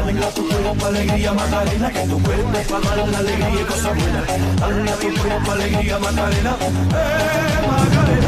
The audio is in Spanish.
Dale a tu cuerpo alegría Macarena, que tu cuerpo es para dar la alegría y cosas buenas. Dale a tu cuerpo alegría Macarena, Macarena.